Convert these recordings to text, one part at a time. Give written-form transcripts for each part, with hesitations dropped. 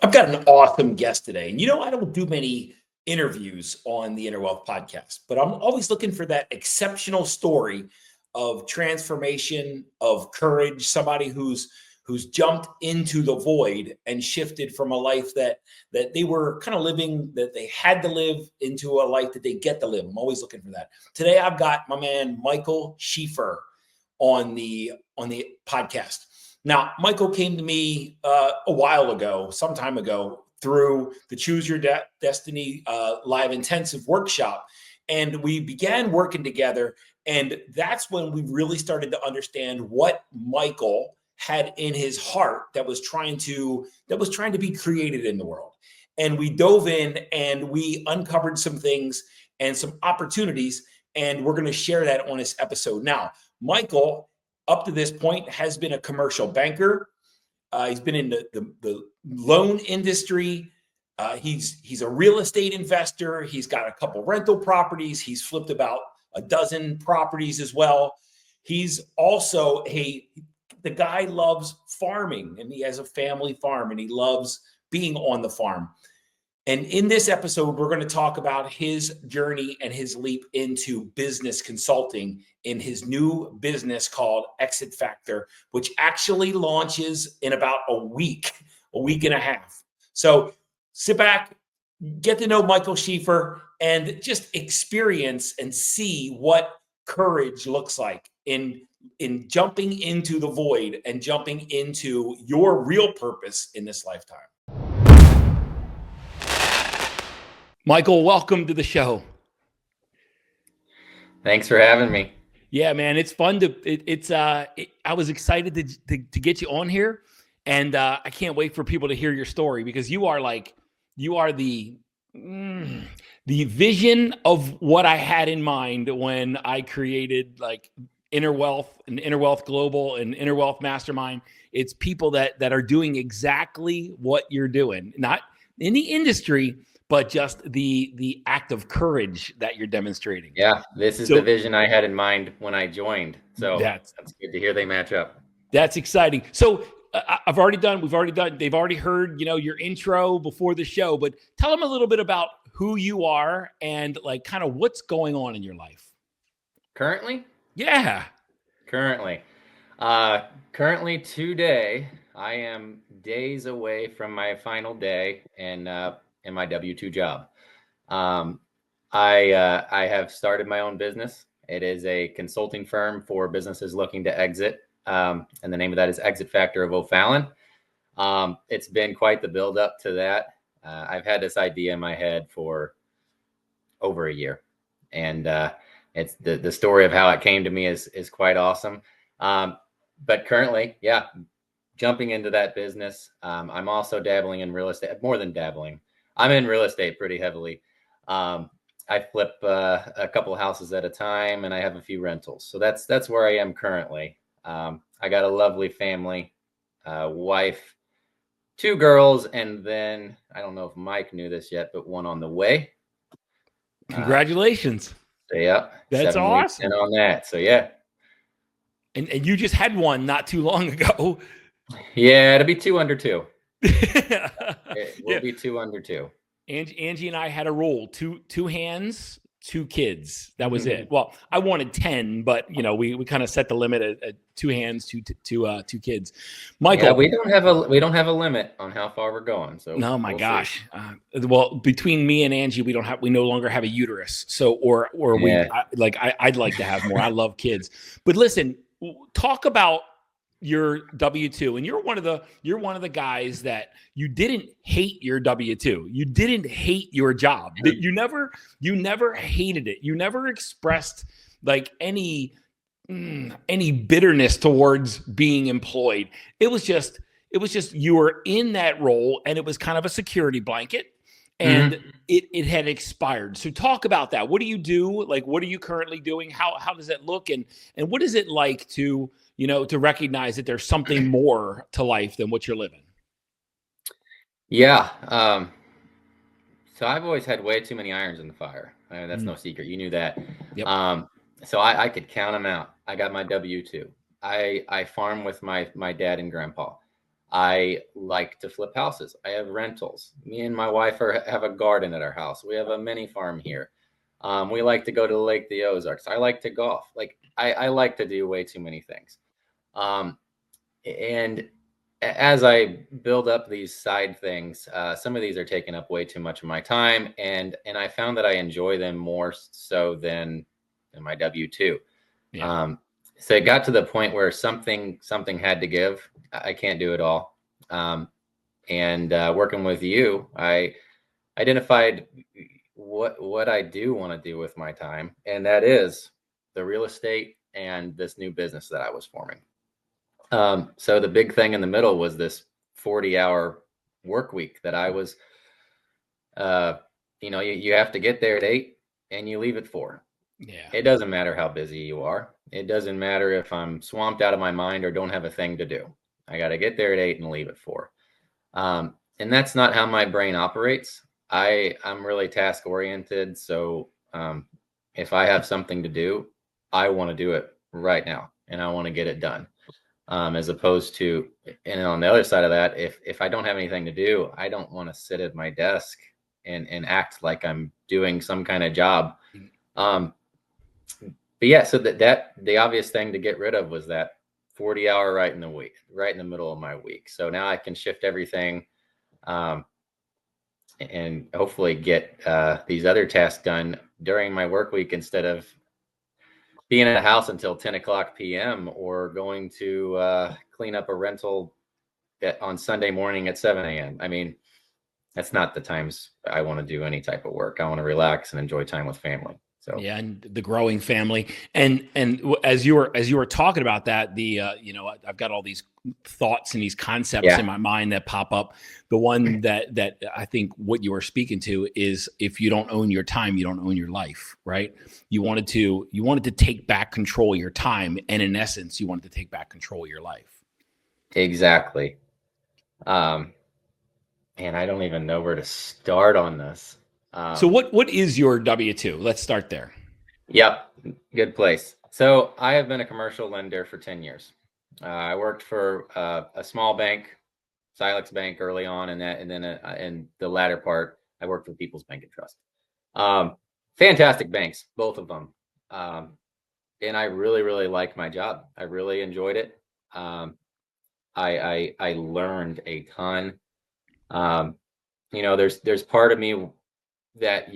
I've got an awesome guest today. And I don't do many interviews on the Inner Wealth podcast, but I'm always looking for that exceptional story of transformation, of courage, somebody who's jumped into the void and shifted from a life that they were kind of living, that they had to live, into a life that they get to live. I'm always looking for that. Today I've got my man Michael Schieffer on the podcast. Now, Michael came to me a while ago, some time ago, through the Choose Your Destiny live intensive workshop. And we began working together. And that's when we really started to understand what Michael had in his heart that was trying to be created in the world. And we dove in and we uncovered some things and some opportunities. And we're going to share that on this episode. Now, Michael, up to this point, has been a commercial banker. He's been in the loan industry. He's a real estate investor. He's got a couple rental properties. He's flipped about a dozen properties as well. He's also the guy loves farming, and he has a family farm, and he loves being on the farm. And in this episode, we're going to talk about his journey and his leap into business consulting in his new business called Exit Factor, which actually launches in about a week and a half. So sit back, get to know Michael Schieffer, and just experience and see what courage looks like in jumping into the void and jumping into your real purpose in this lifetime. Michael, welcome to the show. Thanks for having me. Yeah, man, it's fun I was excited to get you on here, and I can't wait for people to hear your story, because you are the vision of what I had in mind when I created Inner Wealth and Inner Wealth Global and Inner Wealth Mastermind. It's people that are doing exactly what you're doing, not in the industry, but just the act of courage that you're demonstrating. Yeah, this is the vision I had in mind when I joined. So that's good to hear they match up. That's exciting. So they've already heard, your intro before the show, but tell them a little bit about who you are and kind of what's going on in your life. Currently? Yeah. Currently today, I am days away from my final day in my W-2 job. I have started my own business. It is a consulting firm for businesses looking to exit. And the name of that is Exit Factor of O'Fallon. It's been quite the build up to that. I've had this idea in my head for over a year, and it's the story of how it came to me is quite awesome. But currently, jumping into that business. I'm also dabbling in real estate, more than dabbling. I'm in real estate pretty heavily. I flip a couple of houses at a time, and I have a few rentals. So that's where I am currently. I got a lovely family, wife, 2 girls, and then I don't know if Mike knew this yet, but one on the way. Congratulations. Yeah, that's awesome. On that. So yeah. And you just had one not too long ago. Yeah, it'll be 2 under 2. It will be 2 under 2. Angie and I had a rule: two hands, 2 kids. That was it. Well, I wanted 10, but we kind of set the limit at 2 hands, two kids. Michael, yeah, we don't have a limit on how far we're going. So no, my gosh. Well, between me and Angie, we no longer have a uterus. So I'd like to have more. I love kids, but listen, talk about your W-2, and you're one of the guys that you didn't hate your W-2. You didn't hate your job. You never hated it. You never expressed any bitterness towards being employed. It was just you were in that role, and it was kind of a security blanket, and it had expired. So talk about that. What do you do? What are you currently doing? How does it look? And what is it like to recognize that there's something more to life than what you're living? Yeah. So I've always had way too many irons in the fire. That's no secret. You knew that. Yep. So I could count them out. I got my W-2. I farm with my dad and grandpa. I like to flip houses. I have rentals. Me and my wife have a garden at our house. We have a mini farm here. We like to go to the Lake the Ozarks. I like to golf. Like I like to do way too many things. Um, and as I build up these side things, some of these are taking up way too much of my time, and I found that I enjoy them more so than my W-2. Yeah. So it got to the point where something had to give. I can't do it all. And working with you, I identified what I do want to do with my time, and that is the real estate and this new business that I was forming. So the big thing in the middle was this 40-hour work week that I was, you have to get there at 8 and you leave at 4. Yeah. It doesn't matter how busy you are. It doesn't matter if I'm swamped out of my mind or don't have a thing to do. I got to get there at 8 and leave at 4. And that's not how my brain operates. I'm really task oriented. So if I have something to do, I want to do it right now and I want to get it done. As opposed to, and on the other side of that, if I don't have anything to do, I don't want to sit at my desk and act like I'm doing some kind of job. But yeah, so that the obvious thing to get rid of was that 40-hour right in the middle of my week. So now I can shift everything, and hopefully get these other tasks done during my work week instead of being at the house until 10 o'clock p.m. or going to clean up a rental on Sunday morning at 7 a.m. I mean, that's not the times I want to do any type of work. I want to relax and enjoy time with family. So yeah, and the growing family, and as you were talking about that, I've got all these thoughts and these concepts in my mind that pop up. The one that I think what you were speaking to is, if you don't own your time, you don't own your life, right? You wanted to take back control of your time, and in essence, you wanted to take back control of your life. Exactly. And I don't even know where to start on this. So what is your W-2? Let's start there. Yep. Good place. So I have been a commercial lender for 10 years. I worked for a small bank, Silex Bank, early on, and then in the latter part, I worked for People's Bank and Trust. Fantastic banks, both of them. And I really, really liked my job. I really enjoyed it. I learned a ton. There's part of me that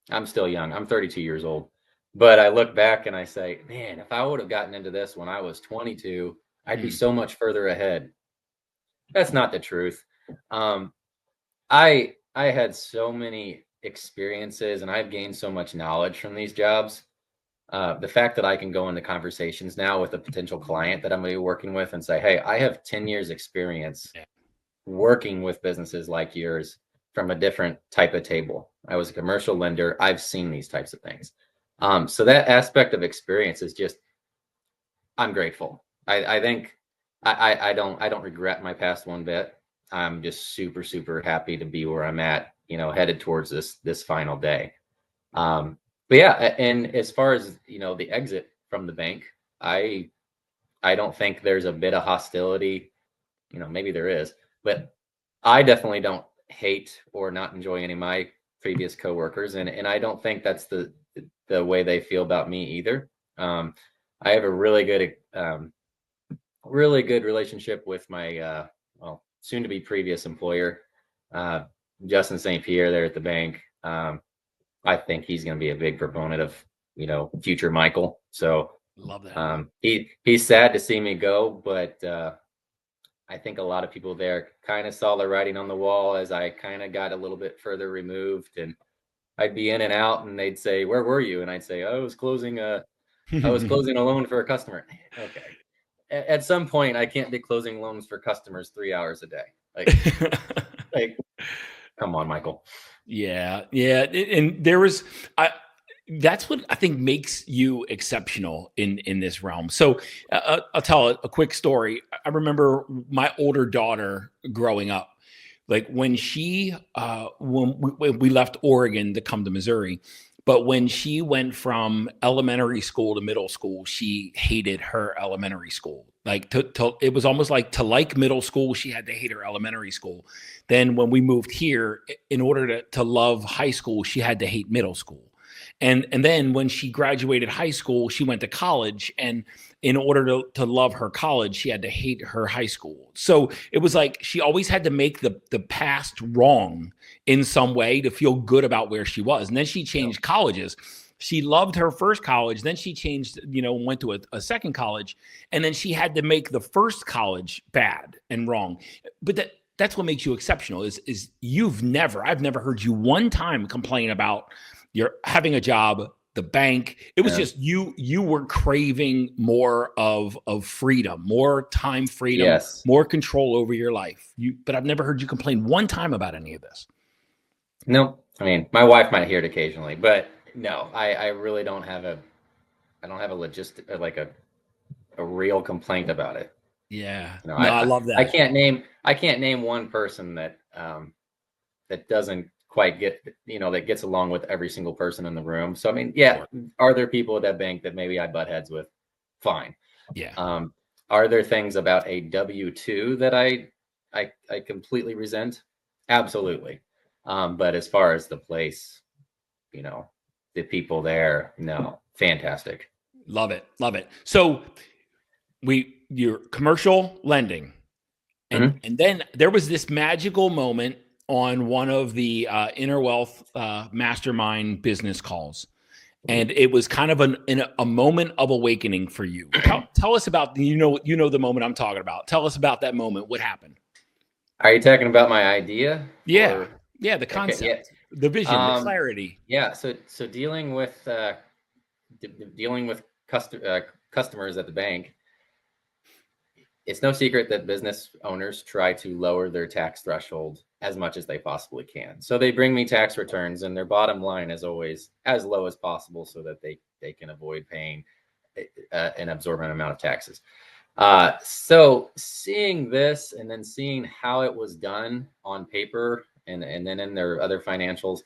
I'm still young. I'm 32 years old, but I look back and I say, man, if I would have gotten into this when I was 22, I'd be so much further ahead. That's not the truth. I had so many experiences and I've gained so much knowledge from these jobs. The fact that I can go into conversations now with a potential client that I'm going to be working with and say, hey, I have 10 years experience working with businesses like yours from a different type of table. I was a commercial lender. I've seen these types of things. So that aspect of experience is just, I'm grateful. I think I don't regret my past one bit. I'm just super, super happy to be where I'm at, headed towards this final day. But yeah, and as far as, the exit from the bank, I don't think there's a bit of hostility, maybe there is, but I definitely don't hate or not enjoy any of my previous coworkers. And I don't think that's the way they feel about me either. I have a really good relationship with my, soon to be previous employer, Justin St. Pierre there at the bank. I think he's going to be a big proponent of, future Michael. So love that. He's sad to see me go, but, I think a lot of people there kind of saw the writing on the wall as I kind of got a little bit further removed, and I'd be in and out and they'd say, where were you? And I'd say, I was closing a loan for a customer. Okay. At some point I can't be closing loans for customers 3 hours a day. Like, come on, Michael. Yeah. Yeah. And that's what I think makes you exceptional in this realm. So I'll tell a quick story. I remember my older daughter growing up, like when we left Oregon to come to Missouri, But when she went from elementary school to middle school, she hated her elementary school. Like it was almost like to like middle school, she had to hate her elementary school. Then when we moved here, in order to love high school, she had to hate middle school. And then when she graduated high school, she went to college. And in order to love her college, she had to hate her high school. So it was like she always had to make the past wrong in some way to feel good about where she was. And then she changed colleges. She loved her first college. Then she changed, went to a second college. And then she had to make the first college bad and wrong. But that's what makes you exceptional is I've never heard you one time complain about you're having a job, the bank. It was just you were craving more of freedom, more time freedom, more control over your life. But I've never heard you complain one time about any of this. No, I mean, my wife might hear it occasionally, but no, I really don't have a logistic, like a real complaint about it. Yeah. I love that. I can't name one person that doesn't quite get, that gets along with every single person in the room. So, I mean, yeah, are there people at that bank that maybe I butt heads with? Fine. Yeah. Are there things about a W-2 that I completely resent? Absolutely. But as far as the place, the people there, no, fantastic. Love it. Love it. So you're commercial lending. And then there was this magical moment on one of the Inner Wealth mastermind business calls. And it was kind of a moment of awakening for you. Tell us about, the moment I'm talking about. Tell us about that moment. What happened? Are you talking about my idea? Yeah. Yeah. The concept, the vision, the clarity. Yeah. So dealing with customers at the bank, it's no secret that business owners try to lower their tax threshold as much as they possibly can. So they bring me tax returns, and their bottom line is always as low as possible so that they can avoid paying an absorbent amount of taxes. So seeing this and then seeing how it was done on paper and then in their other financials,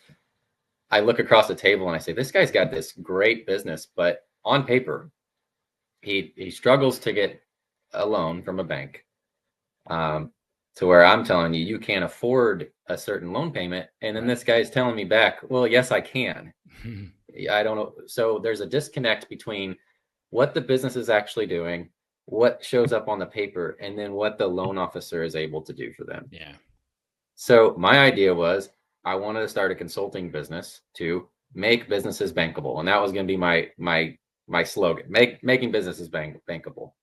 I look across the table and I say, this guy's got this great business, but on paper, he struggles to get a loan from a bank, to where I'm telling you can't afford a certain loan payment. And then this guy's telling me back, well, yes, I can. I don't know. So there's a disconnect between what the business is actually doing, what shows up on the paper, and then what the loan officer is able to do for them. Yeah. So my idea was I wanted to start a consulting business to make businesses bankable. And that was going to be my slogan, making businesses bankable.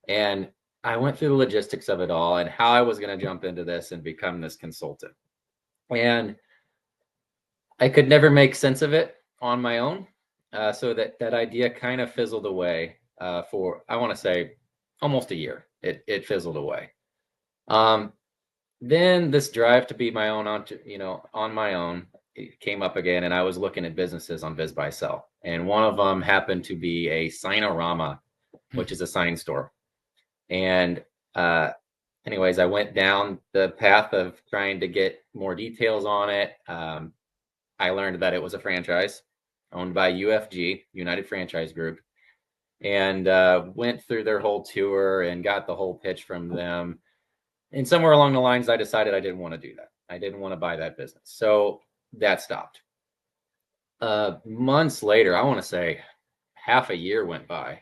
And I went through the logistics of it all and how I was going to jump into this and become this consultant. And I could never make sense of it on my own. So that idea kind of fizzled away for, I want to say, almost a year. It fizzled away. Then this drive to be my own, on my own, it came up again. And I was looking at businesses on Biz Buy Sell. And one of them happened to be a Signorama, which is a sign store. And anyways, I went down the path of trying to get more details on it. I learned that it was a franchise owned by UFG, United Franchise Group, and went through their whole tour and got the whole pitch from them. And somewhere along the lines, I decided I didn't want to do that. I didn't want to buy that business. So that stopped. Months later, I want to say half a year went by,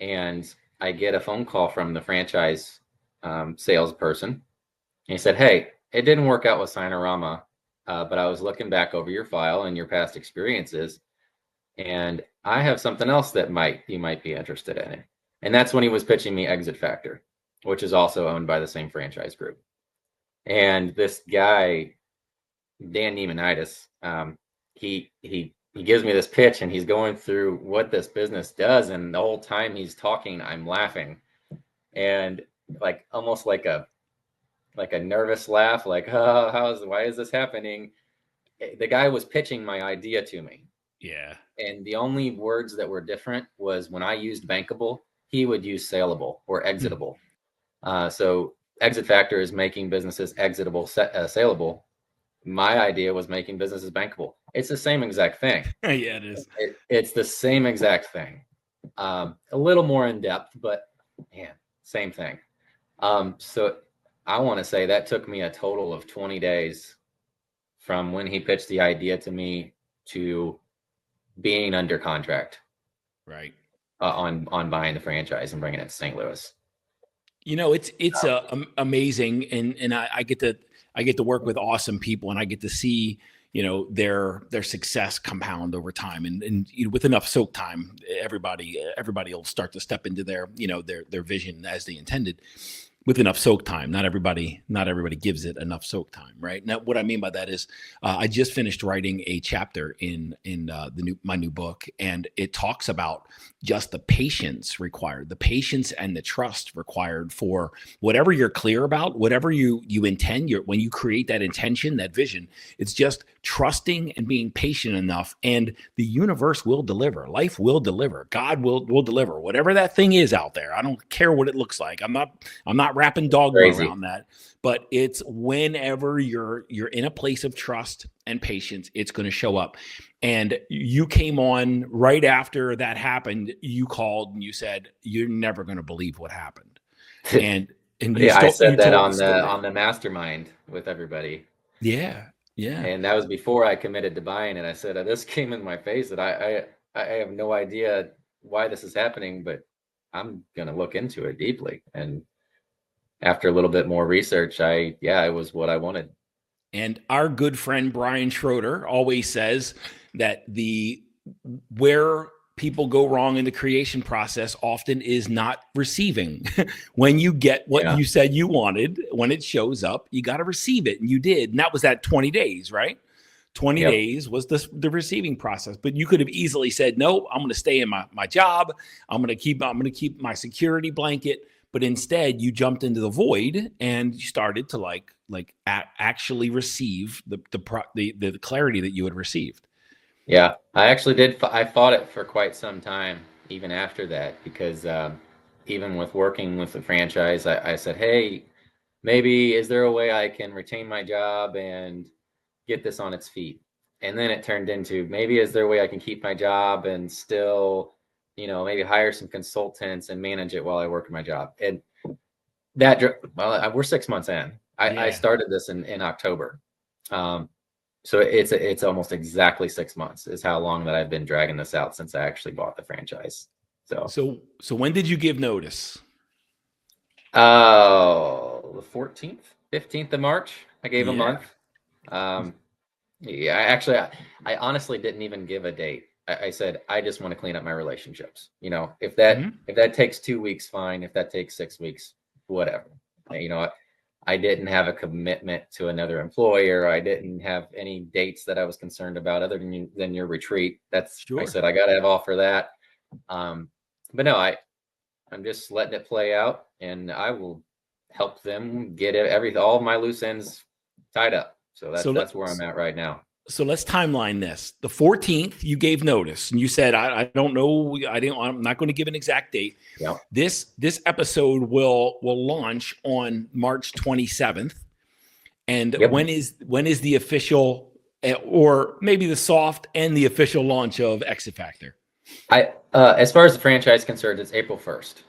and I get a phone call from the franchise salesperson. And he said, hey, it didn't work out with Signorama, but I was looking back over your file and your past experiences, and I have something else that you might be interested in. And that's when he was pitching me Exit Factor, which is also owned by the same franchise group. And this guy, Dan Nemanitis, he gives me this pitch, and he's going through what this business does. And the whole time he's talking, I'm laughing, and almost like a nervous laugh, like, oh, why is this happening? The guy was pitching my idea to me. Yeah. And the only words that were different was when I used bankable, he would use saleable or exitable. So Exit Factor is making businesses exitable, saleable. My idea was making businesses bankable. it's the same exact thing. Yeah, it is. It's the same exact thing. A little more in depth, but man, same thing. So I want to say that took me a total of 20 days from when he pitched the idea to me to being under contract. Right. On buying the franchise and bringing it to St. Louis. It's amazing, and I get to work with awesome people, and I get to see their success compound over time, and with enough soak time, everybody will start to step into their their vision as they intended. With enough soak time, not everybody gives it enough soak time, right? Now, what I mean by that is, I just finished writing a chapter in my new book, and it talks about just the patience required, the patience and the trust required for whatever you're clear about, whatever you intend. When you create that intention, that vision, it's just trusting and being patient enough, and the universe will deliver. Life will deliver. God will deliver whatever that thing is out there. I don't care what it looks like. I'm not wrapping dogma around that, but it's whenever you're in a place of trust and patience, it's going to show up. And you came on right after that happened. You called and you said, "You're never going to believe what happened." And I said that on the mastermind with everybody. Yeah. And that was before I committed to buying it. I said, this came in my face that I have no idea why this is happening, but I'm going to look into it deeply. And after a little bit more research, it was what I wanted. And our good friend Brian Schroeder always says that where people go wrong in the creation process often is not receiving. When you get what you said you wanted, when it shows up, you got to receive it. And you did. And that was that 20 days, right? 20 days was the receiving process. But you could have easily said, no, I'm going to stay in my job. I'm going to keep my security blanket. But instead, you jumped into the void and you started to actually receive the clarity that you had received. Yeah, I actually did. I fought it for quite some time, even after that, because even with working with the franchise, I said, hey, maybe is there a way I can retain my job and get this on its feet? And then it turned into, maybe is there a way I can keep my job and still, maybe hire some consultants and manage it while I work my job? And that, we're 6 months in. I started this in October. So it's almost exactly 6 months is how long that I've been dragging this out since I actually bought the franchise. So when did you give notice? The 14th, 15th of March. I gave a month. I honestly didn't even give a date. I said, I just want to clean up my relationships. If that takes 2 weeks, fine. If that takes 6 weeks, whatever. I didn't have a commitment to another employer. I didn't have any dates that I was concerned about other than your retreat. I said, I got to have off for that. But no, I'm just letting it play out, and I will help them get all of my loose ends tied up. So that's where I'm at right now. So let's timeline this. The 14th, you gave notice, and you said, I don't know. I'm not going to give an exact date. Yep. This episode will launch on March 27th. And when is the official, or maybe the soft and the official launch of Exit Factor? As far as the franchise is concerned, it's April 1st.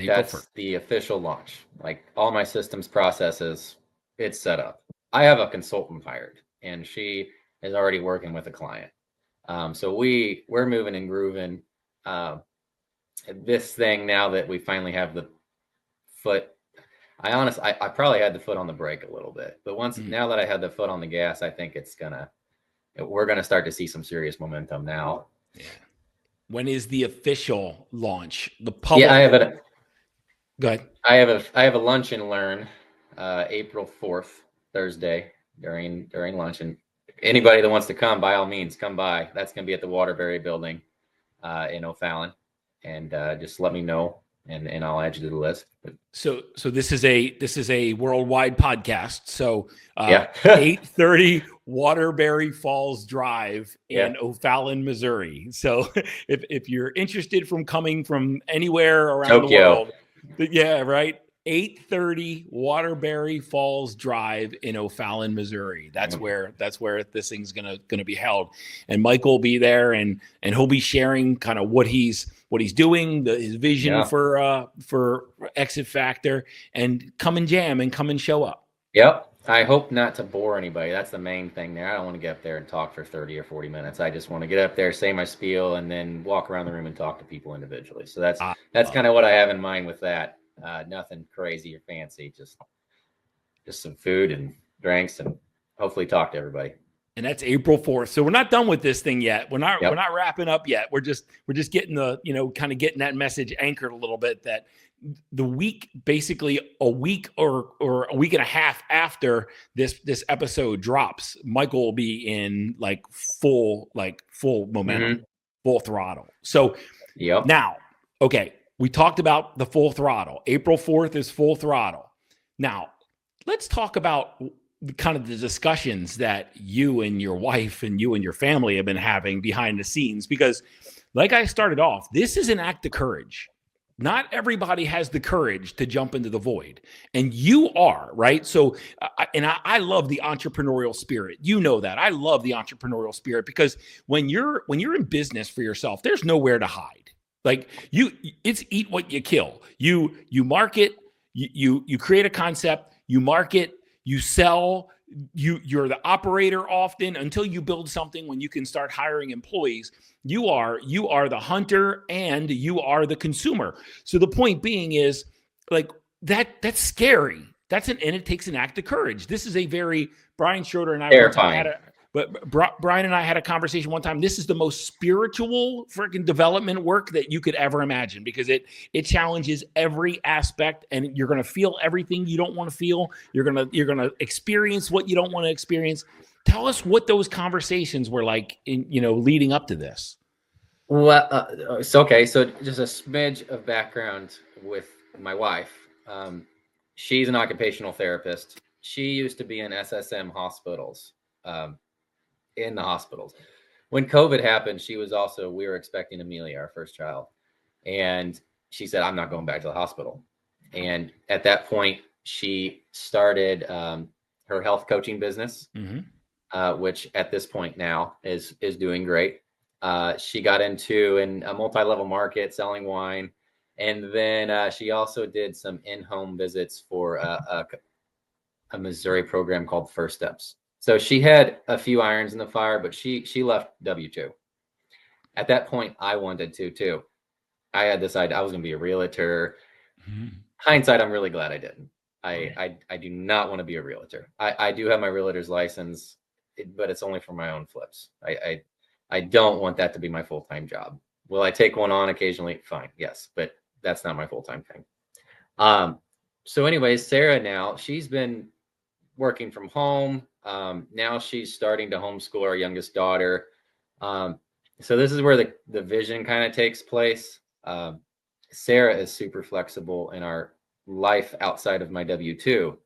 That's 1st. The official launch. Like all my systems, processes, it's set up. I have a consultant hired, and she is already working with a client. So we're moving and grooving. This thing, now that we finally have the foot, I probably had the foot on the brake a little bit, but now that I had the foot on the gas, I think we're gonna start to see some serious momentum now. Yeah. When is the official launch? The public. Yeah, Go ahead. I have a lunch and learn, April 4th, Thursday during lunch, and anybody that wants to come, by all means, come by. That's going to be at the Waterbury building in O'Fallon, and just let me know, and I'll add you to the list. So this is a worldwide podcast. So 8:30 Waterbury Falls Drive in O'Fallon, Missouri. So if you're interested from coming from anywhere around Tokyo. the world, right? 8:30 Waterbury Falls Drive in O'Fallon, Missouri. That's where this thing's gonna be held. And Michael will be there, and he'll be sharing kind of what he's doing, his vision for Exit Factor, and come and jam and come and show up. Yep. I hope not to bore anybody. That's the main thing there. I don't want to get up there and talk for 30 or 40 minutes. I just want to get up there, say my spiel, and then walk around the room and talk to people individually. So that's kind of what I have in mind with that. Nothing crazy or fancy, just some food and drinks, and hopefully talk to everybody. And that's April 4th. So we're not done with this thing yet. We're not wrapping up yet. We're just getting kind of getting that message anchored a little bit, that the week, basically a week or a week and a half after this episode drops, Michael will be in full momentum, full throttle. So now, okay, we talked about the full throttle. April 4th is full throttle. Now let's talk about kind of the discussions that you and your wife and you and your family have been having behind the scenes, because like I started off, this is an act of courage. Not everybody has the courage to jump into the void, and you are, right? So, I love the entrepreneurial spirit. You know that. I love the entrepreneurial spirit, because when you're in business for yourself, there's nowhere to hide. It's eat what you kill. You market, you create a concept, you market, you sell, you're the operator often until you build something when you can start hiring employees. You are the hunter and you are the consumer. So the point being is that's scary. And it takes an act of courage. This is a very, Brian Schroeder and I Brian and I had a conversation one time. This is the most spiritual freaking development work that you could ever imagine, because it challenges every aspect, and you're going to feel everything you don't want to feel. You're going to experience what you don't want to experience. Tell us what those conversations were like leading up to this. Well, okay. So just a smidge of background with my wife. She's an occupational therapist. She used to be in SSM hospitals. In the hospitals. When COVID happened, we were expecting Amelia, our first child. And she said, I'm not going back to the hospital. And at that point, she started her health coaching business, which at this point now is doing great. She got into a multi-level market selling wine. And then she also did some in-home visits for a Missouri program called First Steps. So she had a few irons in the fire, but she left W-2. At that point, I wanted to too. I had decided I was going to be a realtor. Hindsight, I'm really glad I didn't. I do not want to be a realtor. I do have my realtor's license, but it's only for my own flips. I don't want that to be my full-time job. Will I take one on occasionally? Fine, yes, but that's not my full-time thing. So anyways, Sarah now, she's been working from home. Now she's starting to homeschool our youngest daughter. So this is where the vision kind of takes place. Sarah is super flexible in our life outside of my W-2,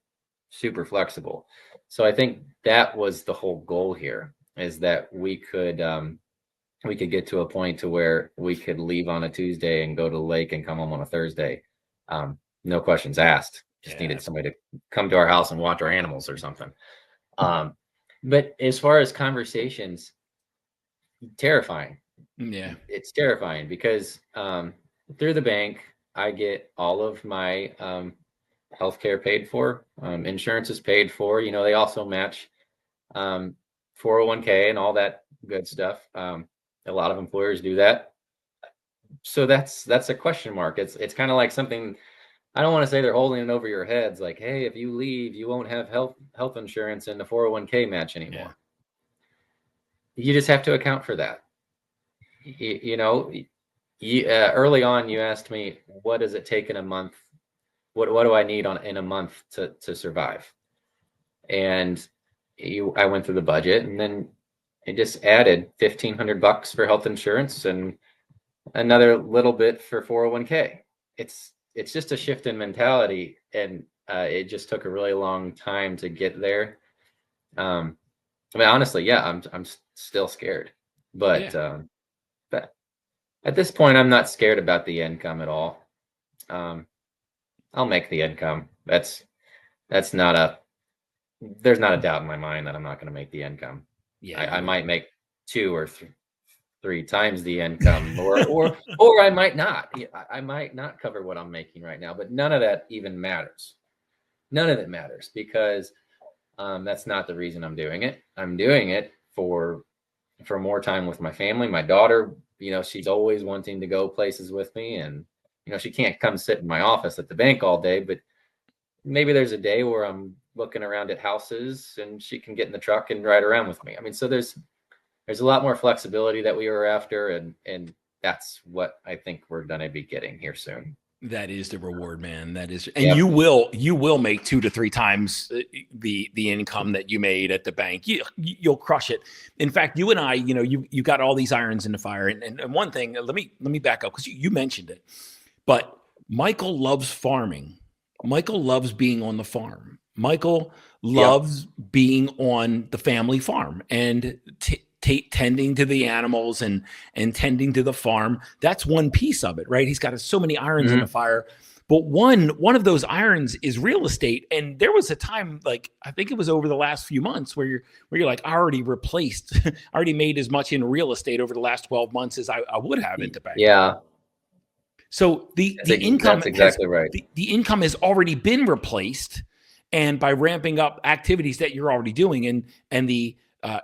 super flexible. So I think that was the whole goal here, is that we could get to a point to where we could leave on a Tuesday and go to the lake and come home on a Thursday. No questions asked. Just needed somebody to come to our house and watch our animals or something. But as far as conversations, terrifying. Yeah. It's terrifying because through the bank, I get all of my healthcare paid for. Insurance is paid for. They also match 401k and all that good stuff. A lot of employers do that. So that's a question mark. It's kind of like something, I don't want to say they're holding it over your heads, like, hey, if you leave, you won't have health insurance and the 401k match anymore. Yeah. You just have to account for that. Early on, you asked me, what does it take in a month? What do I need in a month to survive? And I went through the budget, and then it just added $1,500 for health insurance and another little bit for 401k. It's just a shift in mentality, and it just took a really long time to get there. Honestly, I'm still scared, but at this point, I'm not scared about the income at all. I'll make the income. That's not there's not a doubt in my mind that I'm not going to make the income. Yeah, I you might will. make 2 or 3 times the income, or I might not. I might not cover what I'm making right now, but none of that even matters. None of it matters because that's not the reason I'm doing it. I'm doing it for more time with my family. My daughter, she's always wanting to go places with me, and she can't come sit in my office at the bank all day, but maybe there's a day where I'm looking around at houses and she can get in the truck and ride around with me. I mean, so there's a lot more flexibility that we were after, and that's what I think we're going to be getting here soon. That is the reward, man. That is, and Yep. you will make 2 to 3 times the income that you made at the bank. You'll crush it. In fact, you and I, you got all these irons in the fire. And one thing, let me back up because you mentioned it, but Michael loves farming. Michael loves being on the farm. Michael loves being on the family farm and tending to the animals and tending to the farm. That's one piece of it, right? He's got so many irons in the fire. But one of those irons is real estate. And there was a time, like I think it was over the last few months, where you're like, I already made as much in real estate over the last 12 months as I would have in the bank. Yeah. So the income, that's exactly right. The income has already been replaced, and by ramping up activities that you're already doing, and the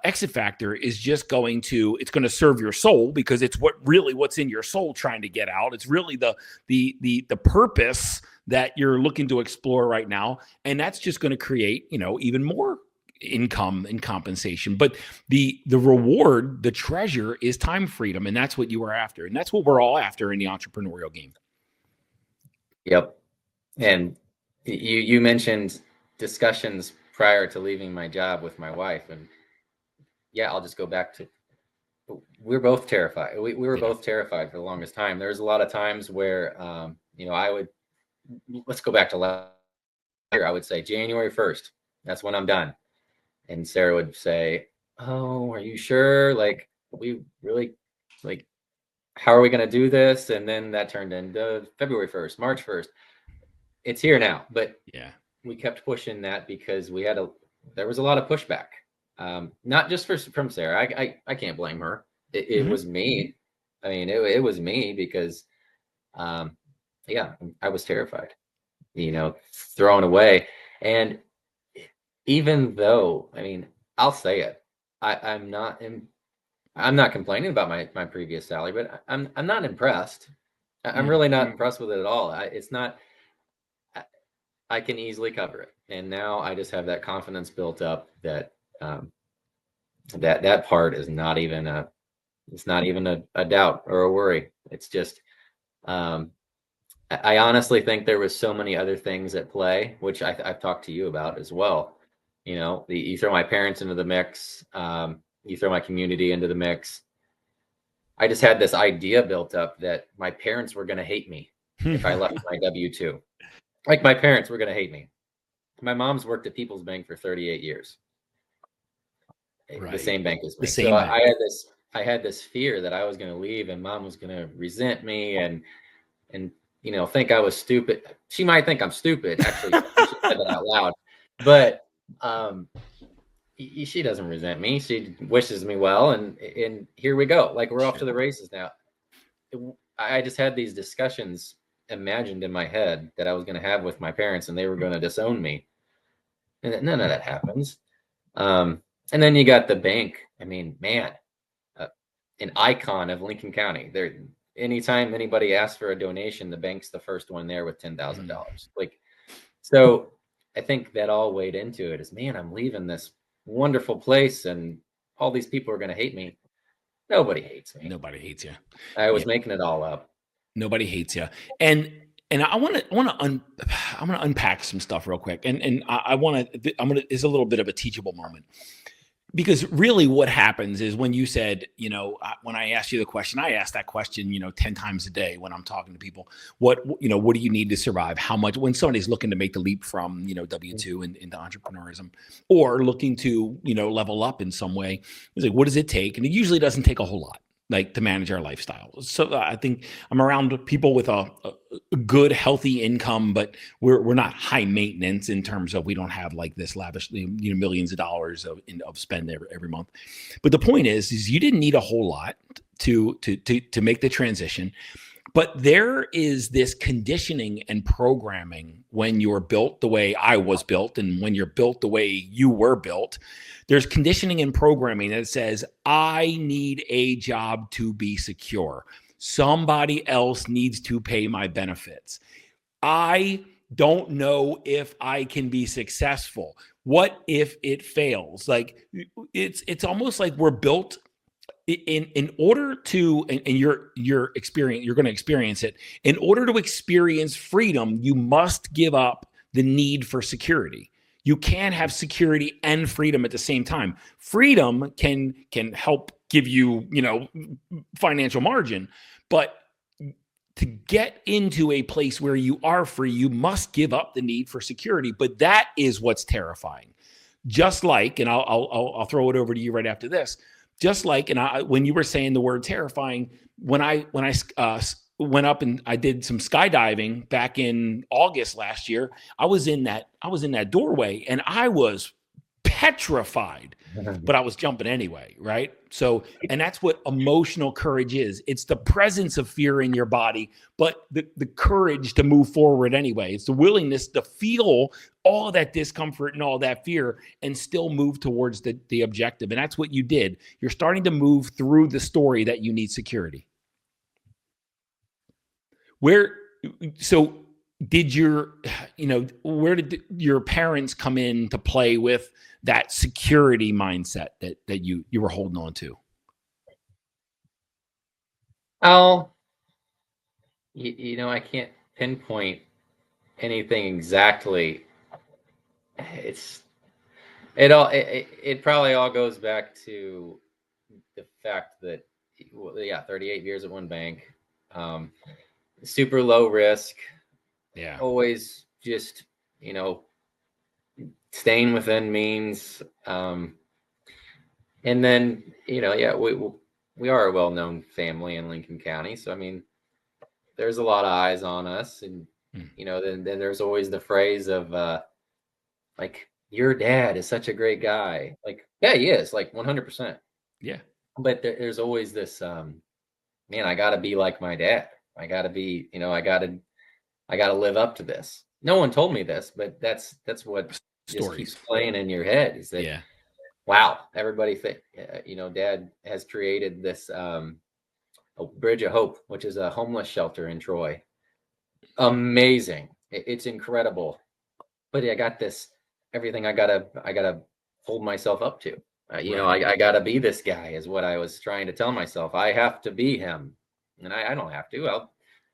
exit factor is just going to serve your soul, because it's what's in your soul trying to get out. It's really the purpose that you're looking to explore right now, and that's just going to create even more income and compensation. But the reward, the treasure, is time freedom, and that's what you are after, and that's what we're all after in the entrepreneurial game. Yep. And you mentioned discussions prior to leaving my job with my wife, and yeah, I'll just go back to, we're both terrified. We were both terrified for the longest time. There's a lot of times where let's go back to last year. I would say January 1st, that's when I'm done. And Sarah would say, "Oh, are you sure? Like, we really, like, how are we going to do this?" And then that turned into February 1st, March 1st. It's here now, but yeah, we kept pushing that because there was a lot of pushback. Not just from Sarah. I can't blame her. It was me. I mean, it was me because, I was terrified, thrown away. And even though, I mean, I'll say it, I'm not complaining about my previous salary, but I'm not impressed. I'm really not impressed with it at all. It's not. I can easily cover it, and now I just have that confidence built up that that part is not even a doubt or a worry. It's just I honestly think there was so many other things at play, which I've talked to you about as well. You throw my parents into the mix, you throw my community into the mix. I just had this idea built up that my parents were going to hate me if I left my W-2. Like, my parents were going to hate me. My mom's worked at People's Bank for 38 years. Right. The same bank as me. So I had this fear that I was going to leave and Mom was going to resent me and think I was stupid. She might think I'm stupid. Actually, I should say that out loud. But she doesn't resent me. She wishes me well, and here we go. Like, we're off to the races now. I just had these discussions imagined in my head that I was going to have with my parents, and they were going to disown me. And none of that happens. And then you got the bank. I mean, man, an icon of Lincoln County. Anytime anybody asks for a donation, the bank's the first one there with $10,000. Like, so I think that all weighed into it is, man, I'm leaving this wonderful place and all these people are going to hate me. Nobody hates me. Nobody hates you. I was making it all up. Nobody hates you. And I want to unpack some stuff real quick. And it's a little bit of a teachable moment. Because really what happens is when you said, when I asked you the question, I ask that question, 10 times a day when I'm talking to people, what do you need to survive? How much, when somebody's looking to make the leap from, W-2 into entrepreneurism, or looking to, level up in some way, it's like, what does it take? And it usually doesn't take a whole lot. like to manage our lifestyle. So I think I'm around people with a good, healthy income, but we're not high maintenance in terms of we don't have like this lavish, millions of dollars of spend every month. But the point is you didn't need a whole lot to make the transition. But there is this conditioning and programming when you're built the way I was built and when you're built the way you were built. There's conditioning and programming that says, I need a job to be secure. Somebody else needs to pay my benefits. I don't know if I can be successful. What if it fails? Like it's almost like we're built in order to, and you're going to experience it. In order to experience freedom, you must give up the need for security. You can't have security and freedom at the same time. Freedom can help give you, financial margin, but to get into a place where you are free, you must give up the need for security. But that is what's terrifying. Just like, and I'll throw it over to you right after this. Just like, and when you were saying the word terrifying, when I went up and I did some skydiving back in August last year, I was in that doorway and I was petrified, but I was jumping anyway, right? So, and that's what emotional courage is. It's the presence of fear in your body, but the courage to move forward anyway. It's the willingness to feel all that discomfort and all that fear and still move towards the objective. And that's what you did. You're starting to move through the story that you need security. So did where did your parents come in to play with that security mindset that you were holding on to? Oh, I can't pinpoint anything exactly. It probably all goes back to the fact that 38 years at one bank, super low risk, always just staying within means, and then we are a well-known family in Lincoln County, so I mean there's a lot of eyes on us, and then there's always the phrase of like, your dad is such a great guy. Like, yeah, he is, like 100%. Yeah. But there's always this, man, I gotta be like my dad. I gotta be, I gotta live up to this. No one told me this, but that's what just keeps playing in your head, is that, wow, everybody dad has created this a Bridge of Hope, which is a homeless shelter in Troy. Amazing. It's incredible. But I got this, everything I gotta hold myself up to. I gotta be this guy, is what I was trying to tell myself. I have to be him, and I don't have to.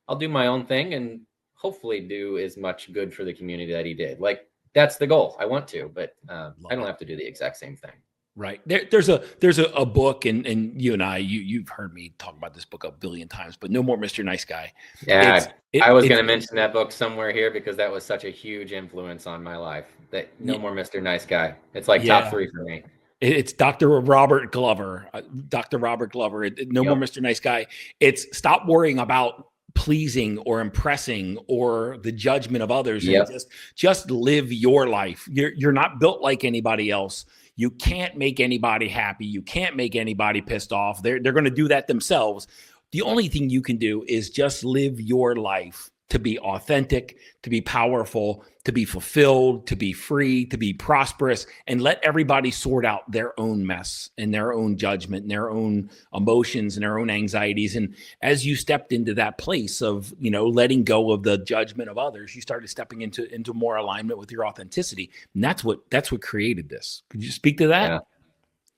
I'll do my own thing and hopefully do as much good for the community that he did. Like, that's the goal. I want to, but I don't have to do the exact same thing. Right. There's a book, and you and you've heard me talk about this book a billion times, but No More Mr. Nice Guy. Yeah, I was going to mention that book somewhere here because that was such a huge influence on my life. That No More Mr. Nice Guy. It's like top 3 for me. It's Dr. Robert Glover. Dr. Robert Glover. No More Mr. Nice Guy. It's stop worrying about pleasing or impressing or the judgment of others, and just live your life. You're not built like anybody else. You can't make anybody happy. You can't make anybody pissed off. They're going to do that themselves. The only thing you can do is just live your life to be authentic, to be powerful, to be fulfilled, to be free, to be prosperous, and let everybody sort out their own mess and their own judgment and their own emotions and their own anxieties. And as you stepped into that place of, letting go of the judgment of others, you started stepping into more alignment with your authenticity. And that's what created this. Could you speak to that? Yeah.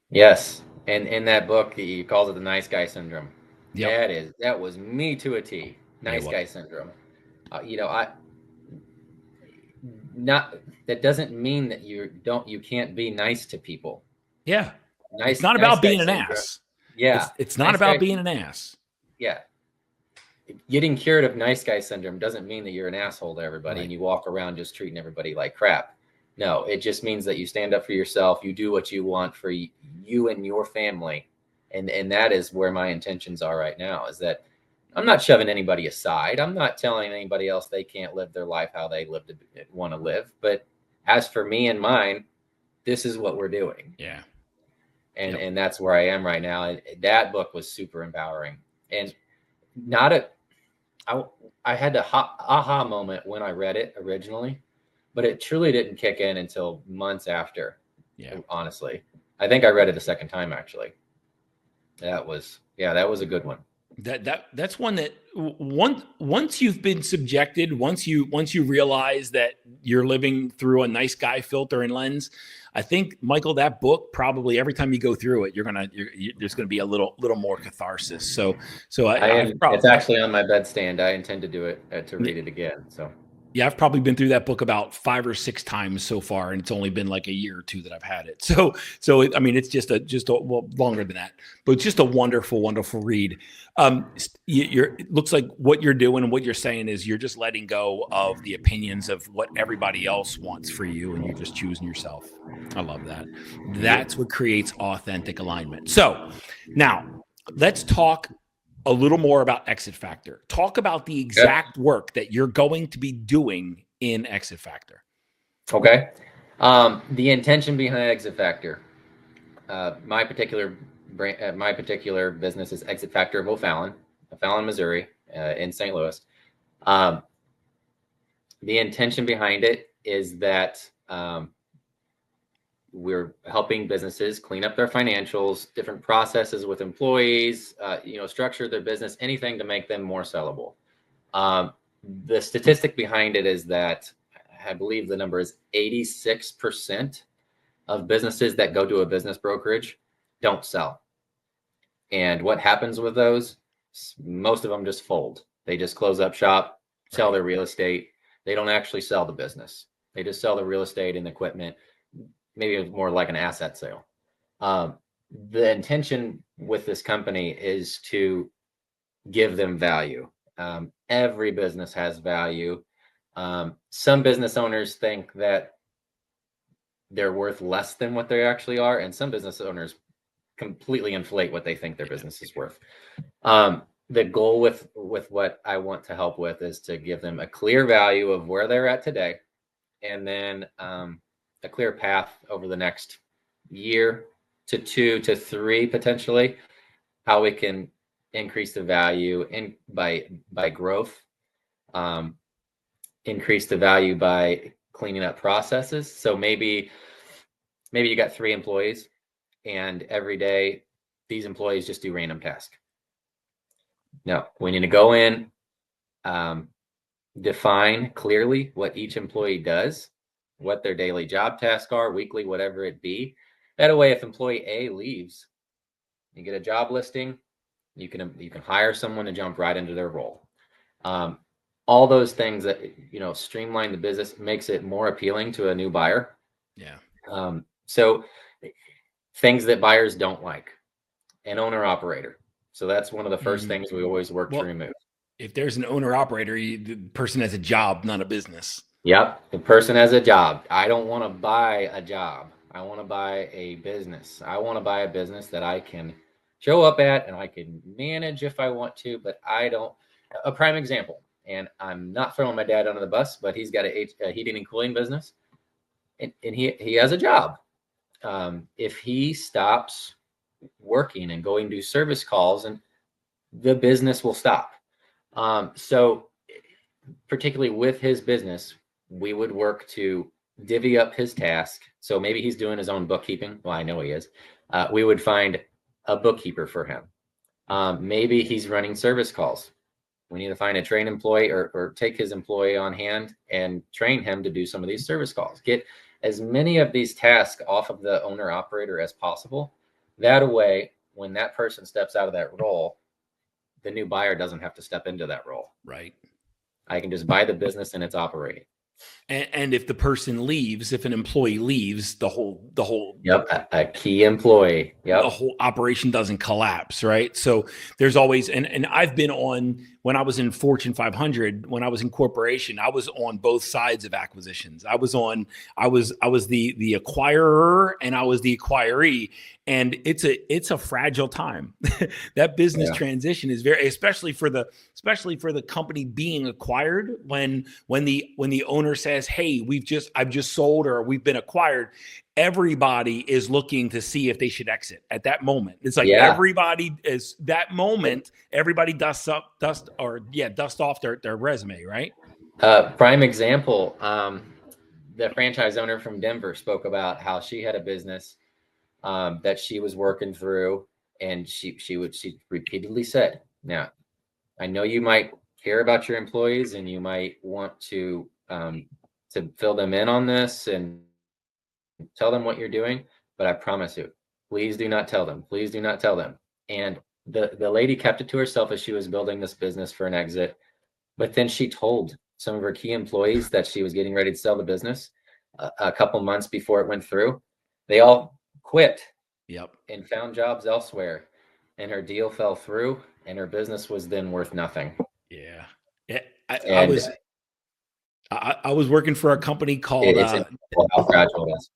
Yes. And in that book, he calls it the nice guy syndrome. Yep. That was me to a T. Nice guy syndrome. That doesn't mean that you can't be nice to people. Yeah. It's not about being an ass. Yeah. It's not about being an ass. Yeah. Getting cured of nice guy syndrome doesn't mean that you're an asshole to everybody and you walk around just treating everybody like crap. No, it just means that you stand up for yourself. You do what you want for you and your family, And that is where my intentions are right now, is that I'm not shoving anybody aside. I'm not telling anybody else they can't live their life how they want to live. But as for me and mine, this is what we're doing. Yeah. And that's where I am right now. And that book was super empowering. And I had the aha moment when I read it originally, but it truly didn't kick in until months after. Yeah. Honestly, I think I read it a second time, actually. That was a good one. That's one that once you've been subjected, once you realize that you're living through a nice guy filter and lens, I think, Michael, that book, probably every time you go through it, there's gonna be a little more catharsis. So it's actually on my bedstand. I intend to do it to read it again. So. Yeah, I've probably been through that book about 5 or 6 times so far, and it's only been like a year or 2 that I've had it. So I mean, it's just longer than that, but it's just a wonderful, wonderful read. It looks like what you're doing and what you're saying is you're just letting go of the opinions of what everybody else wants for you, and you're just choosing yourself. I love that. That's what creates authentic alignment. So now let's talk a little more about Exit Factor. Talk about the exact work that you're going to be doing in Exit Factor. Okay. The intention behind Exit Factor. My particular business is Exit Factor of O'Fallon, Missouri, in St. Louis. The intention behind it is that we're helping businesses clean up their financials, different processes with employees, structure their business, anything to make them more sellable. The statistic behind it is that I believe the number is 86% of businesses that go to a business brokerage don't sell. And what happens with those? Most of them just fold. They just close up shop, sell their real estate. They don't actually sell the business. They just sell the real estate and equipment. Maybe it's more like an asset sale. The intention with this company is to give them value. Every business has value. Some business owners think that they're worth less than what they actually are, and some business owners completely inflate what they think their business is worth. The goal with what I want to help with is to give them a clear value of where they're at today, and then a clear path over the next year to 2 to 3, potentially, how we can increase the value by growth, increase the value by cleaning up processes. So maybe you got 3 employees, and every day these employees just do random tasks. No, we need to go in, define clearly what each employee does, what their daily job tasks are, weekly, whatever it be. That way, if employee A leaves, you get a job listing, you can hire someone to jump right into their role. All those things that, streamline the business, makes it more appealing to a new buyer. Yeah. So things that buyers don't like, an owner operator. So that's one of the first things we always work to remove. If there's an owner operator, the person has a job, not a business. Yep. The person has a job. I don't want to buy a job. I want to buy a business. I want to buy a business that I can show up at and I can manage if I want to, but I don't. A prime example, and I'm not throwing my dad under the bus, but he's got a heating and cooling business, and he has a job. If he stops working and going to service calls, and the business will stop. So particularly with his business, we would work to divvy up his task. So maybe he's doing his own bookkeeping. Well, I know he is. We would find a bookkeeper for him. Maybe he's running service calls. We need to find a trained employee or take his employee on hand and train him to do some of these service calls. Get as many of these tasks off of the owner operator as possible. That way, when that person steps out of that role, the new buyer doesn't have to step into that role. Right. I can just buy the business and it's operating. And if the person leaves, if an employee leaves, the whole Yep, a key employee. the Yep. whole operation doesn't collapse, right? So there's always, and I've been on, when I was in Fortune 500, when I was in corporation, I was on both sides of acquisitions. I was the acquirer and I was the acquiree, and it's a fragile time. That business Yeah. transition is very, especially for the company being acquired, when the owner says, "Hey, I've just sold, or we've been acquired." Everybody is looking to see if they should exit at that moment. It's like Yeah. everybody is that moment. Everybody dusts off their resume, right? Prime example. The franchise owner from Denver spoke about how she had a business that she was working through, and she repeatedly said, "Now, I know you might care about your employees, and you might want to fill them in on this and tell them what you're doing, but I promise you, please do not tell them. Please do not tell them." And the lady kept it to herself as she was building this business for an exit. But then she told some of her key employees that she was getting ready to sell the business a couple months before it went through. They all quit Yep. and found jobs elsewhere, and her deal fell through, and her business was then worth nothing. Yeah. Yeah. I And was I was working for a company called it's incredible how fragile it is.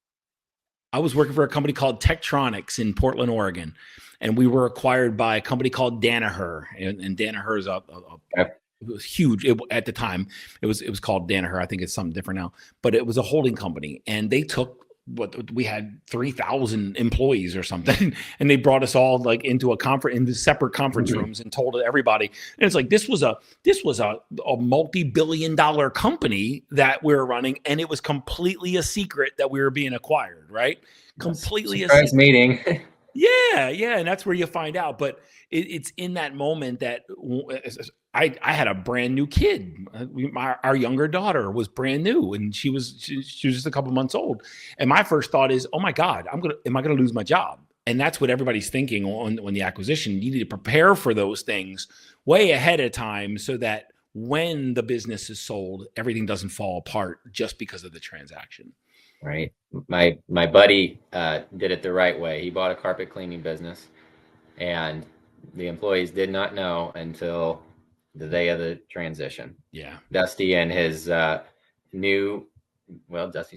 I was working for a company called Tektronix in Portland, Oregon, and we were acquired by a company called Danaher, and Danaher is Okay. it was huge at the time. It was called Danaher. I think it's something different now, but it was a holding company, and they took what we had 3,000 employees or something, and they brought us all like into a conference, into separate conference rooms, and told everybody. And it's like this was a multi-billion-dollar company that we were running, and it was completely a secret that we were being acquired, right? Completely a surprise secret. meeting. Yeah, and that's where you find out. But it's in that moment that I had a brand new kid. Our younger daughter was brand new, and she was just a couple months old. And my first thought is, oh my God, am I gonna lose my job? And that's what everybody's thinking on the acquisition. You need to prepare for those things way ahead of time, so that when the business is sold, everything doesn't fall apart just because of the transaction. Right. My buddy did it the right way. He bought a carpet cleaning business, and the employees did not know until the day of the transition. Yeah. Dusty and his Dusty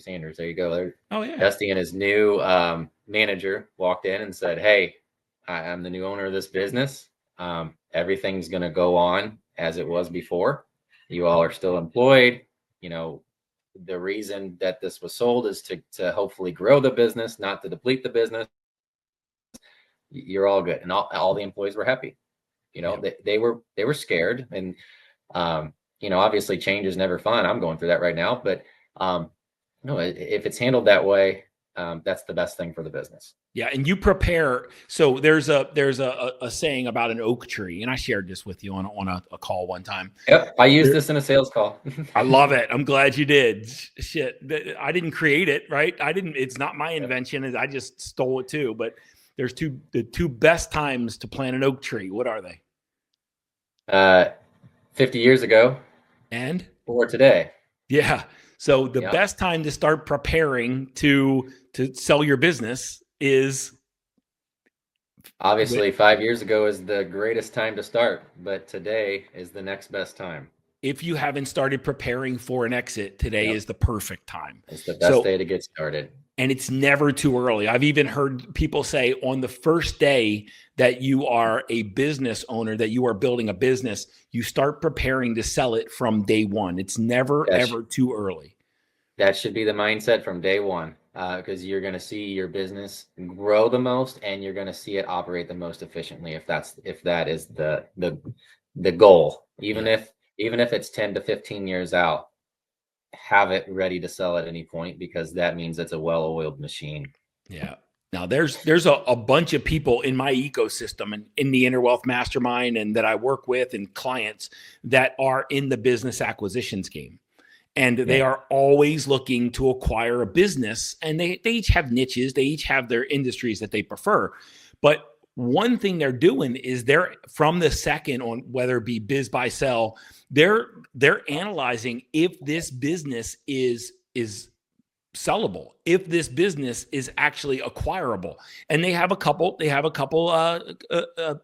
Sanders, there you go. Oh yeah. Dusty and his new manager walked in and said, "Hey, I'm the new owner of this business. Everything's going to go on as it was before. You all are still employed. You know, the reason that this was sold is to hopefully grow the business, not to deplete the business. You're all good." And all the employees were happy. You know, they were scared, and obviously change is never fun. I'm going through that right now, but if it's handled that way, that's the best thing for the business. Yeah, and you prepare. So there's a saying about an oak tree, and I shared this with you on a call one time. Yep, I used this in a sales call. I love it. I'm glad you did. Shit, I didn't create it, right? It's not my invention. I just stole it too. But there's the two best times to plant an oak tree. What are they? 50 years ago, and or today. Yeah. So the best time to start preparing to sell your business is obviously 5 years ago is the greatest time to start, but today is the next best time. If you haven't started preparing for an exit, today is the perfect time. It's the best day to get started. And it's never too early. I've even heard people say on the first day that you are a business owner, that you are building a business, you start preparing to sell it from day one. It's never, ever too early. That should be the mindset from day one, because you're going to see your business grow the most, and you're going to see it operate the most efficiently. If that is the goal, even if it's 10 to 15 years out, have it ready to sell at any point, because that means it's a well-oiled machine. Yeah. Now there's a bunch of people in my ecosystem and in the Inner Wealth Mastermind, and that I work with, and clients that are in the business acquisitions game. And they are always looking to acquire a business, and they each have niches. They each have their industries that they prefer. But one thing they're doing is they're from the second on, whether it be biz, buy, sell, they're analyzing if this business is sellable, if this business is actually acquirable. And they have a couple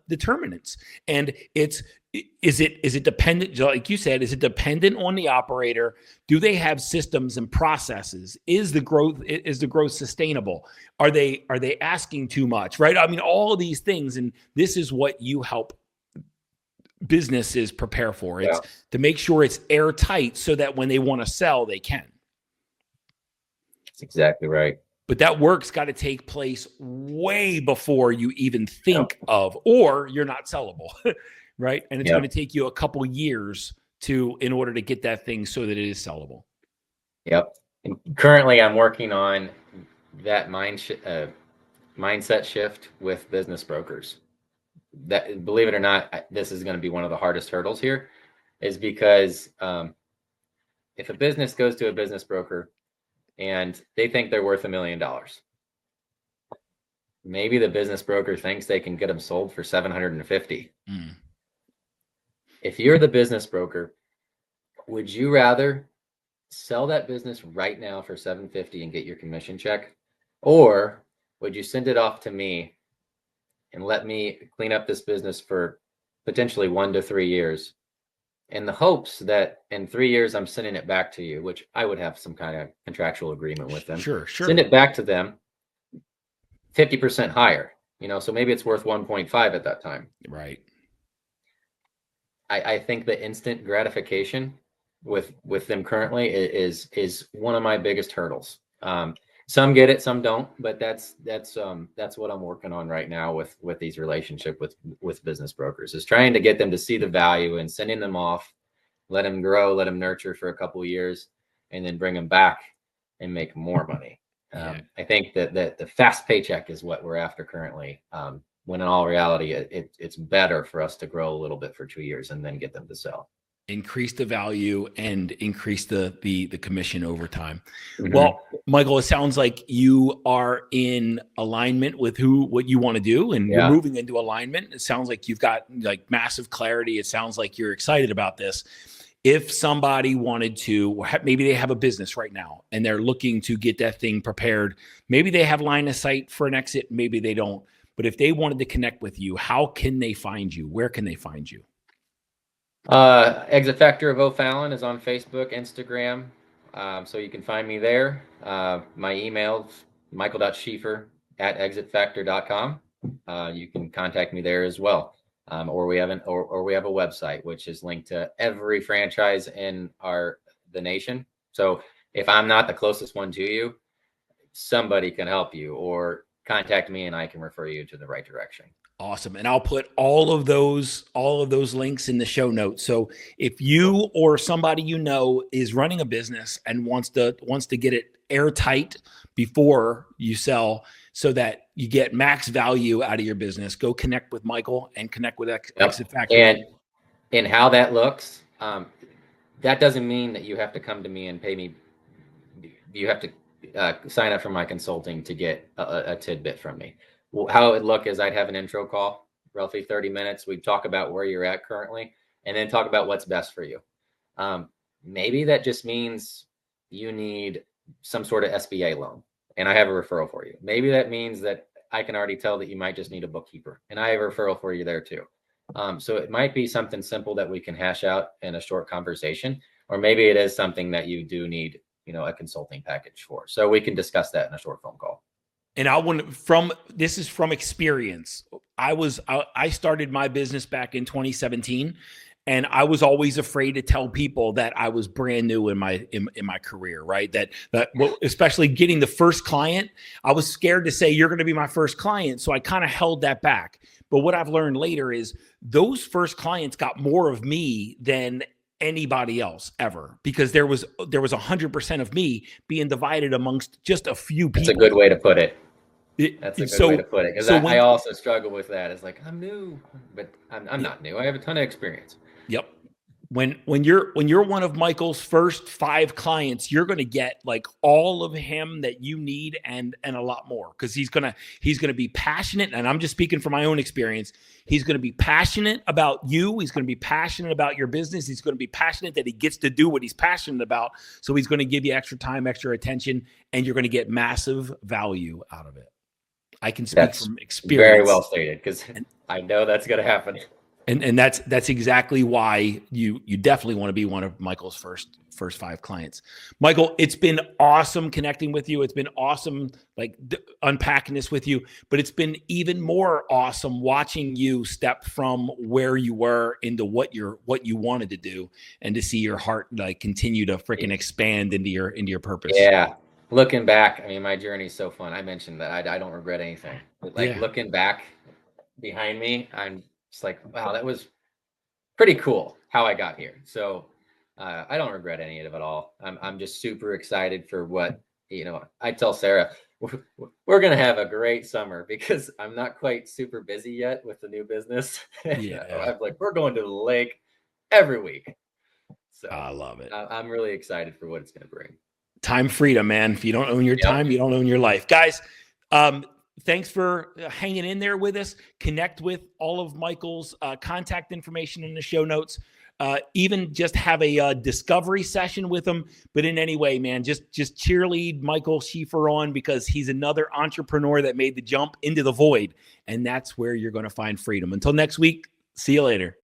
determinants. And is it dependent, like you said, is it dependent on the operator? Do they have systems and processes? Is the growth sustainable? Are they asking too much, right? I mean, all of these things, and this is what you help businesses prepare for. It's to make sure it's airtight so that when they want to sell, they can. That's exactly right. But that work's got to take place way before you even think of, or you're not sellable, right? And it's going to take you a couple years in order to get that thing so that it is sellable. Yep. And currently, I'm working on that mindset shift with business brokers. That, believe it or not, this is going to be one of the hardest hurdles here, is because if a business goes to a business broker and they think they're worth $1 million, maybe the business broker thinks they can get them sold for 750. If you're the business broker, would you rather sell that business right now for 750 and get your commission check, or would you send it off to me and let me clean up this business for potentially 1 to 3 years, in the hopes that in 3 years I'm sending it back to you, which I would have some kind of contractual agreement with them. Sure. Send it back to them 50% higher, so maybe it's worth 1.5 at that time. Right. I think the instant gratification with them currently is one of my biggest hurdles. Some get it, some don't, but that's what I'm working on right now with these relationship with business brokers, is trying to get them to see the value and sending them off, let them grow, let them nurture for a couple of years, and then bring them back and make more money. I think that the fast paycheck is what we're after currently. When in all reality, it's better for us to grow a little bit for 2 years and then get them to sell. Increase the value and increase the commission over time. Well, Michael, it sounds like you are in alignment with what you want to do, and you're moving into alignment. It sounds like you've got like massive clarity. It sounds like you're excited about this. If somebody wanted to, maybe they have a business right now and they're looking to get that thing prepared. Maybe they have line of sight for an exit. Maybe they don't. But if they wanted to connect with you, how can they find you? Where can they find you? Exit Factor of O'Fallon is on Facebook, Instagram. So you can find me there. My email, michael.schieffer@exitfactor.com. You can contact me there as well. Or we have a website, which is linked to every franchise in the nation. So if I'm not the closest one to you, somebody can help you, or contact me and I can refer you to the right direction. Awesome. And I'll put all of those links in the show notes. So if you or somebody is running a business and wants to get it airtight before you sell so that you get max value out of your business, go connect with Michael and connect with Exit Factor. And how that looks, that doesn't mean that you have to come to me and pay me. You have to sign up for my consulting to get a tidbit from me. How it would look is I'd have an intro call, roughly 30 minutes. We'd talk about where you're at currently, and then talk about what's best for you. Maybe that just means you need some sort of SBA loan, and I have a referral for you. Maybe that means that I can already tell that you might just need a bookkeeper, and I have a referral for you there too. So it might be something simple that we can hash out in a short conversation, or maybe it is something that you do need, a consulting package for. So we can discuss that in a short phone call. And this is from experience. I started my business back in 2017, and I was always afraid to tell people that I was brand new in my career, right? That especially getting the first client, I was scared to say, you're going to be my first client. So I kind of held that back. But what I've learned later is those first clients got more of me than anybody else ever, because there was 100% of me being divided amongst just a few people. That's a good way to put it. That's a good way to put it. Because I also struggle with that. It's like, I'm new, but I'm not new. I have a ton of experience. Yep. when you're one of Michael's first 5 clients, you're going to get like all of him that you need and a lot more, because he's going to be passionate. And I'm just speaking from my own experience. He's going to be passionate about you. He's going to be passionate about your business. He's going to be passionate that he gets to do what he's passionate about. So he's going to give you extra time, extra attention, and you're going to get massive value out of it. I can speak from experience. Very well stated, because I know that's going to happen. And that's exactly why you definitely want to be one of Michael's first 5 clients. Michael, it's been awesome connecting with you. It's been awesome unpacking this with you, but it's been even more awesome watching you step from where you were into what you wanted to do, and to see your heart continue to freaking expand into your purpose. Yeah. Looking back, I mean, my journey is so fun. I mentioned that I don't regret anything. But looking back behind me, I'm just like, wow, that was pretty cool how I got here. So I don't regret any of it at all. I'm just super excited for what, I tell Sarah, we're going to have a great summer, because I'm not quite super busy yet with the new business. Yeah. I'm like, we're going to the lake every week. So I love it. I'm really excited for what it's going to bring. Time freedom, man. If you don't own your time, you don't own your life. Guys, thanks for hanging in there with us. Connect with all of Michael's contact information in the show notes. Even just have a discovery session with him. But in any way, man, just cheerlead Michael Schieffer on, because he's another entrepreneur that made the jump into the void. And that's where you're going to find freedom. Until next week, see you later.